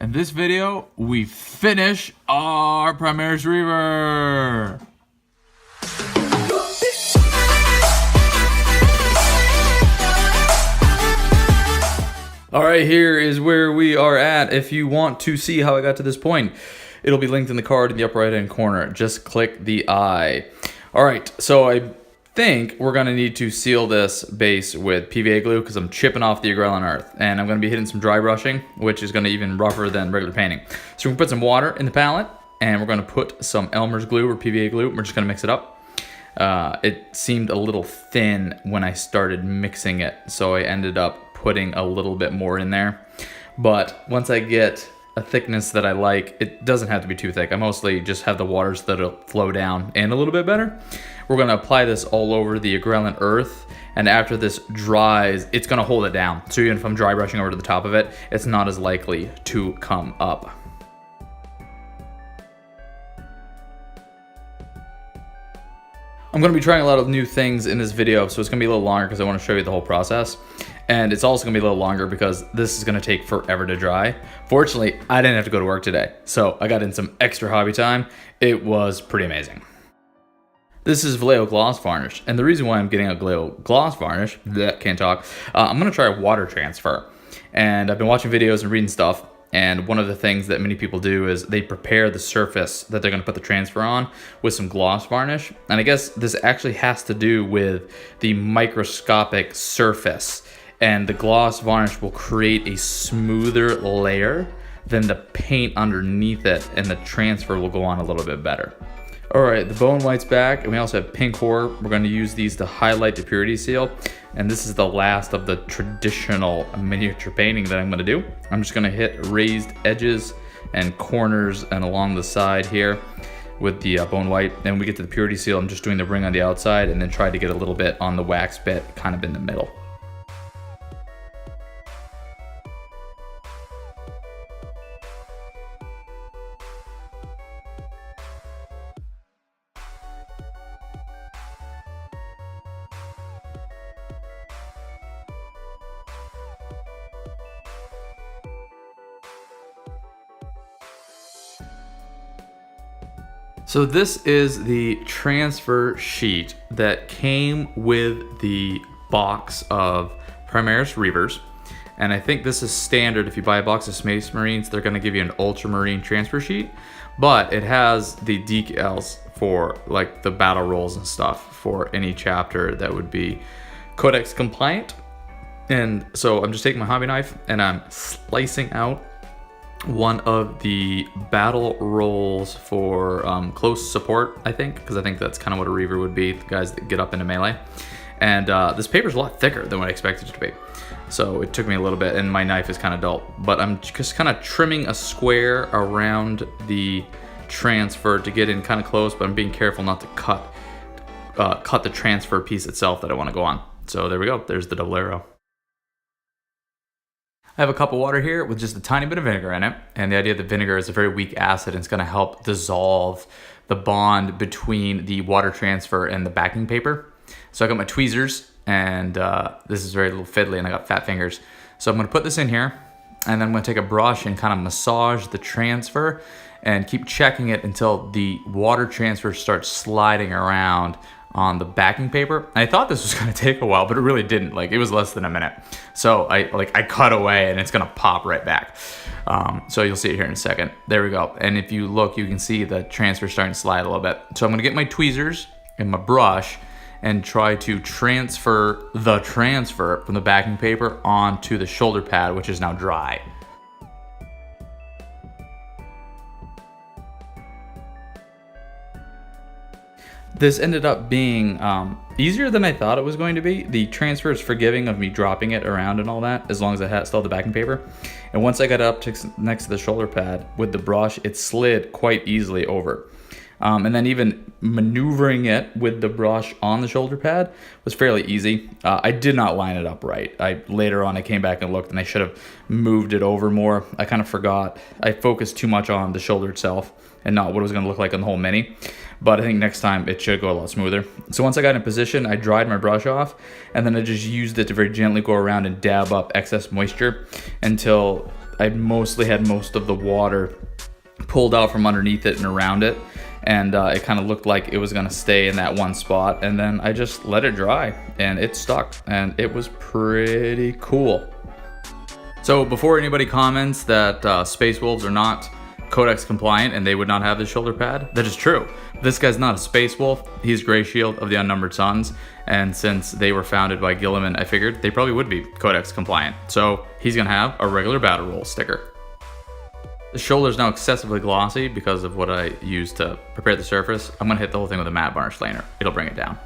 In this video, we finish our Primaris Reiver. Alright, here is where we are at. If you want to see how I got to this point, it'll be linked in the card in the upper right hand corner. Just click the eye. Alright, so I think we're going to need to seal this base with PVA glue because I'm chipping off the Agrellan earth. And I'm going to be hitting some dry brushing, which is going to be even rougher than regular painting. So we're going to put some water in the palette, and we're going to put some Elmer's glue or PVA glue. We're just going to mix it up. It seemed a little thin when I started mixing it, so I ended up putting a little bit more in there. But once I get a thickness that I like, it doesn't have to be too thick. I mostly just have the waters that'll flow down and a little bit better. We're going to apply this all over the Agrellan earth, and after this dries, it's going to hold it down. So even if I'm dry brushing over to the top of it, it's not as likely to come up. I'm going to be trying a lot of new things in this video, so it's going to be a little longer because I want to show you the whole process. And it's also going to be a little longer because this is going to take forever to dry. Fortunately, I didn't have to go to work today, so I got in some extra hobby time. It was pretty amazing. This is Vallejo gloss varnish, and the reason why I'm getting a Vallejo gloss varnish, can't talk, I'm going to try a water transfer. And I've been watching videos and reading stuff, and one of the things that many people do is they prepare the surface that they're going to put the transfer on with some gloss varnish. And I guess this actually has to do with the microscopic surface. And the gloss varnish will create a smoother layer than the paint underneath it, and the transfer will go on a little bit better. Alright, the bone white's back, and we also have pink ore. We're going to use these to highlight the purity seal. And this is the last of the traditional miniature painting that I'm going to do. I'm just going to hit raised edges and corners and along the side here with the bone white. Then when we get to the purity seal, I'm just doing the ring on the outside and then try to get a little bit on the wax bit kind of in the middle. So this is the transfer sheet that came with the box of Primaris Reivers. And I think this is standard. If you buy a box of Space Marines, they're going to give you an ultramarine transfer sheet. But it has the decals for like the battle rolls and stuff for any chapter that would be Codex compliant. And so I'm just taking my hobby knife and I'm slicing out one of the battle rolls for close support, I think, because I think that's kind of what a Reiver would be, the guys that get up into melee. And this paper's a lot thicker than what I expected it to be. So it took me a little bit, and my knife is kind of dull. But I'm just kind of trimming a square around the transfer to get in kind of close, but I'm being careful not to cut the transfer piece itself that I want to go on. So there we go, there's the double arrow. I have a cup of water here with just a tiny bit of vinegar in it, and the idea that vinegar is a very weak acid and it's going to help dissolve the bond between the water transfer and the backing paper. So I got my tweezers, and this is very little fiddly, and I got fat fingers. So I'm going to put this in here, and then I'm going to take a brush and kind of massage the transfer and keep checking it until the water transfer starts sliding around on the backing paper. I thought this was going to take a while, but it really didn't. Like, it was less than a minute. So I cut away and it's going to pop right back. So you'll see it here in a second. There we go. And if you look, you can see the transfer starting to slide a little bit. So I'm going to get my tweezers and my brush and try to transfer the transfer from the backing paper onto the shoulder pad, which is now dry. This ended up being easier than I thought it was going to be. The transfer is forgiving of me dropping it around and all that, as long as I still have the backing paper. And once I got it up next to the shoulder pad with the brush, it slid quite easily over. And then even maneuvering it with the brush on the shoulder pad was fairly easy. I did not line it up right. Later on I came back and looked, and I should have moved it over more. I kind of forgot. I focused too much on the shoulder itself and not what it was going to look like on the whole mini. But I think next time it should go a lot smoother. So once I got in position, I dried my brush off, and then I just used it to very gently go around and dab up excess moisture until I mostly had most of the water pulled out from underneath it and around it, and it kind of looked like it was gonna stay in that one spot, and then I just let it dry and it stuck, and it was pretty cool. So before anybody comments that Space Wolves are not Codex compliant and they would not have this shoulder pad, that is true. This guy's not a Space Wolf, he's Grayshield of the Unnumbered Sons, and since they were founded by Gilliman, I figured they probably would be Codex compliant. So he's gonna have a regular battle roll sticker. The shoulder is now excessively glossy because of what I used to prepare the surface. I'm gonna hit the whole thing with a matte varnish liner. It'll bring it down.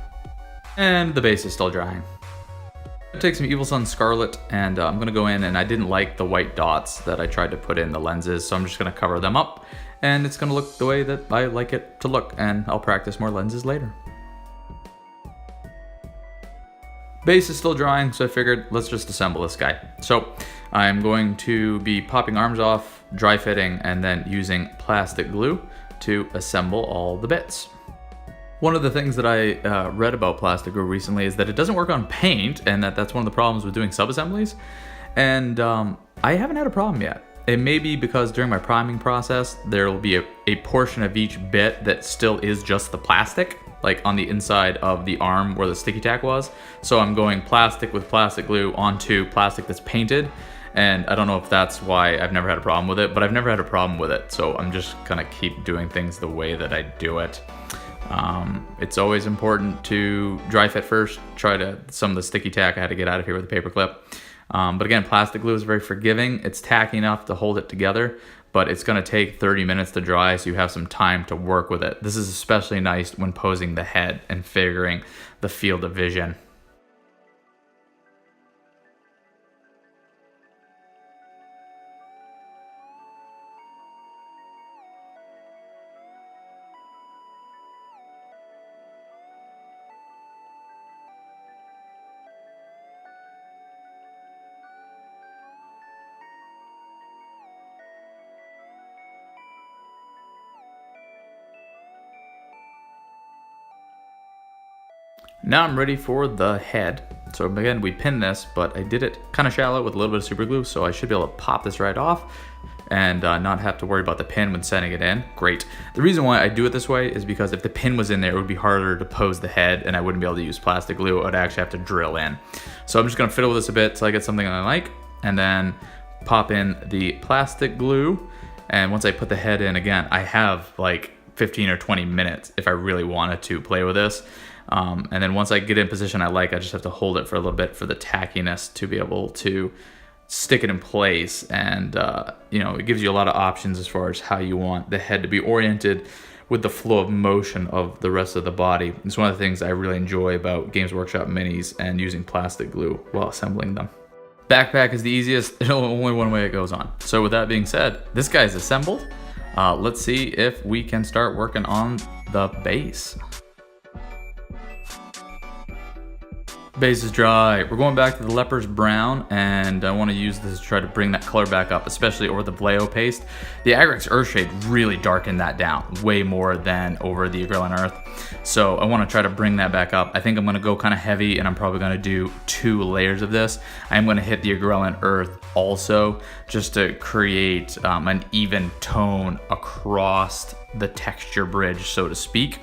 And the base is still drying. I'm gonna take some Evil Sunz Scarlet, and I'm gonna go in, and I didn't like the white dots that I tried to put in the lenses, so I'm just gonna cover them up, and it's gonna look the way that I like it to look, and I'll practice more lenses later. Base is still drying, so I figured let's just assemble this guy. So I'm going to be popping arms off, dry fitting, and then using plastic glue to assemble all the bits. One of the things that I read about plastic glue recently is that it doesn't work on paint, and that's one of the problems with doing sub-assemblies. And I haven't had a problem yet. It may be because during my priming process, there will be a portion of each bit that still is just the plastic, like on the inside of the arm where the sticky tack was. So I'm going plastic with plastic glue onto plastic that's painted. And I don't know if that's why I've never had a problem with it, but I've never had a problem with it. So I'm just gonna keep doing things the way that I do it. It's always important to dry fit first. Some of the sticky tack I had to get out of here with a paper clip. But again, plastic glue is very forgiving. It's tacky enough to hold it together, but it's gonna take 30 minutes to dry, so you have some time to work with it. This is especially nice when posing the head and figuring the field of vision. Now I'm ready for the head. So again, we pinned this, but I did it kind of shallow with a little bit of super glue, so I should be able to pop this right off and not have to worry about the pin when setting it in. Great. The reason why I do it this way is because if the pin was in there, it would be harder to pose the head, and I wouldn't be able to use plastic glue. I would actually have to drill in. So I'm just gonna fiddle with this a bit till I get something I like, and then pop in the plastic glue. And once I put the head in, again, I have like 15 or 20 minutes if I really wanted to play with this. And then once I get in position I just have to hold it for a little bit for the tackiness to be able to stick it in place. And you know, it gives you a lot of options as far as how you want the head to be oriented with the flow of motion of the rest of the body. It's one of the things I really enjoy about Games Workshop minis and using plastic glue while assembling them. Backpack is the easiest, there's only one way it goes on. So with that being said, this guy's assembled. Let's see if we can start working on the base. Base is dry. We're going back to the Leper's Brown, and I want to use this to try to bring that color back up, especially over the Vallejo paste. The Agrex Earthshade really darkened that down way more than over the Agrellan Earth. So I want to try to bring that back up. I think I'm going to go kind of heavy, and I'm probably going to do 2 layers of this. I'm going to hit the Agrellan Earth also, just to create an even tone across the texture bridge, so to speak.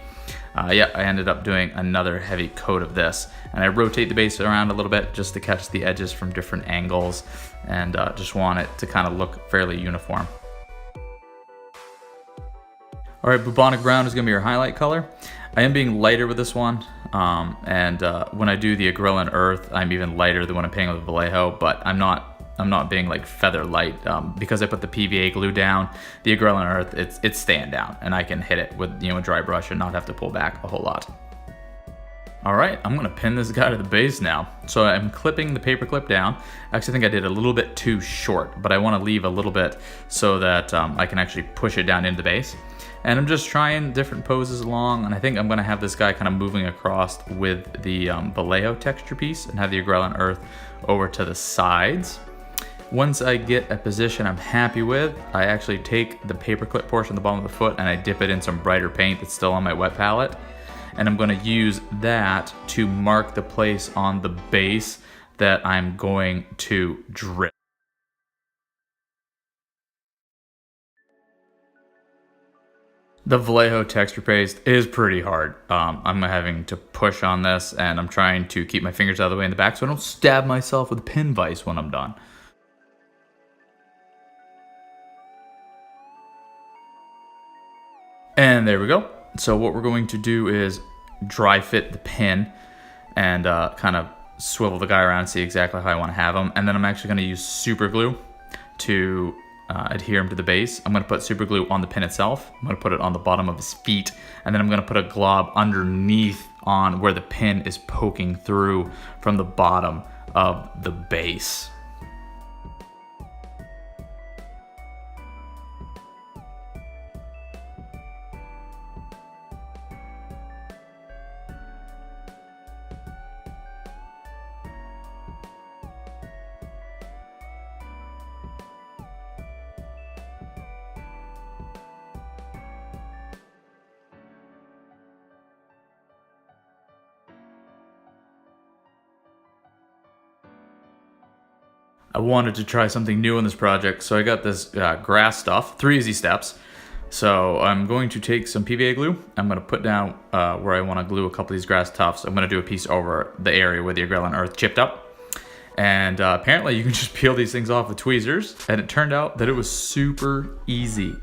Yeah, I ended up doing another heavy coat of this, and I rotate the base around a little bit just to catch the edges from different angles, and just want it to kind of look fairly uniform. All right, Bubonic Ground is gonna be your highlight color. I am being lighter with this one, and when I do the Agrellan Earth, I'm even lighter than when I'm painting with Vallejo, but I'm not being like feather light, because I put the PVA glue down. The Agrellan Earth, it's staying down, and I can hit it with, you know, a dry brush and not have to pull back a whole lot. All right, I'm gonna pin this guy to the base now. So I'm clipping the paper clip down. I actually think I did a little bit too short, but I want to leave a little bit so that I can actually push it down into the base. And I'm just trying different poses along, and I think I'm gonna have this guy kind of moving across with the Vallejo texture piece and have the Agrellan Earth over to the sides. Once I get a position I'm happy with, I actually take the paperclip portion at the bottom of the foot and I dip it in some brighter paint that's still on my wet palette. And I'm gonna use that to mark the place on the base that I'm going to drip. The Vallejo texture paste is pretty hard. I'm having to push on this, and I'm trying to keep my fingers out of the way in the back so I don't stab myself with a pin vise when I'm done. And there we go. So what we're going to do is dry fit the pin and kind of swivel the guy around and see exactly how I want to have him. And then I'm actually going to use super glue to adhere him to the base. I'm going to put super glue on the pin itself. I'm going to put it on the bottom of his feet, and then I'm going to put a glob underneath on where the pin is poking through from the bottom of the base. I wanted to try something new in this project, so I got this grass stuff, 3 easy steps. So I'm going to take some PVA glue. I'm going to put down where I want to glue a couple of these grass tufts. I'm going to do a piece over the area where the agrellan earth chipped up. And apparently you can just peel these things off with tweezers, and it turned out that it was super easy.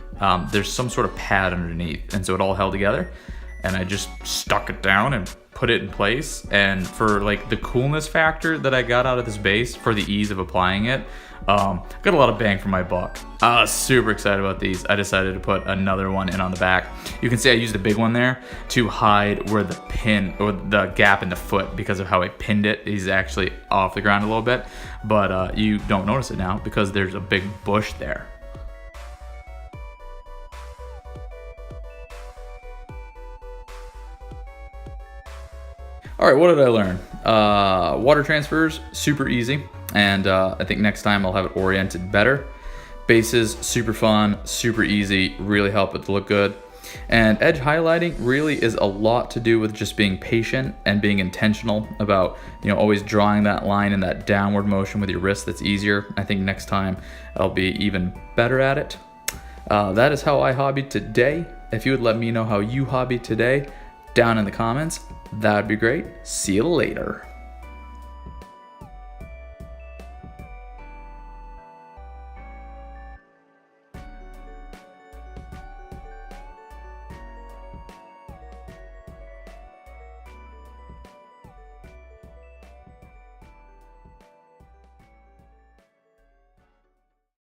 There's some sort of pad underneath, and so it all held together. And I just stuck it down and put it in place. And for like the coolness factor that I got out of this base, for the ease of applying it, got a lot of bang for my buck. I was super excited about these. I decided to put another one in on the back. You can see I used the big one there to hide where the pin or the gap in the foot, because of how I pinned it. He's actually off the ground a little bit, but you don't notice it now because there's a big bush there. All right, what did I learn? Water transfers, super easy. And I think next time I'll have it oriented better. Bases, super fun, super easy, really help it to look good. And edge highlighting really is a lot to do with just being patient and being intentional about, always drawing that line in that downward motion with your wrist. That's easier. I think next time I'll be even better at it. That is how I hobbied today. If you would let me know how you hobbied today down in the comments, that would be great. See you later.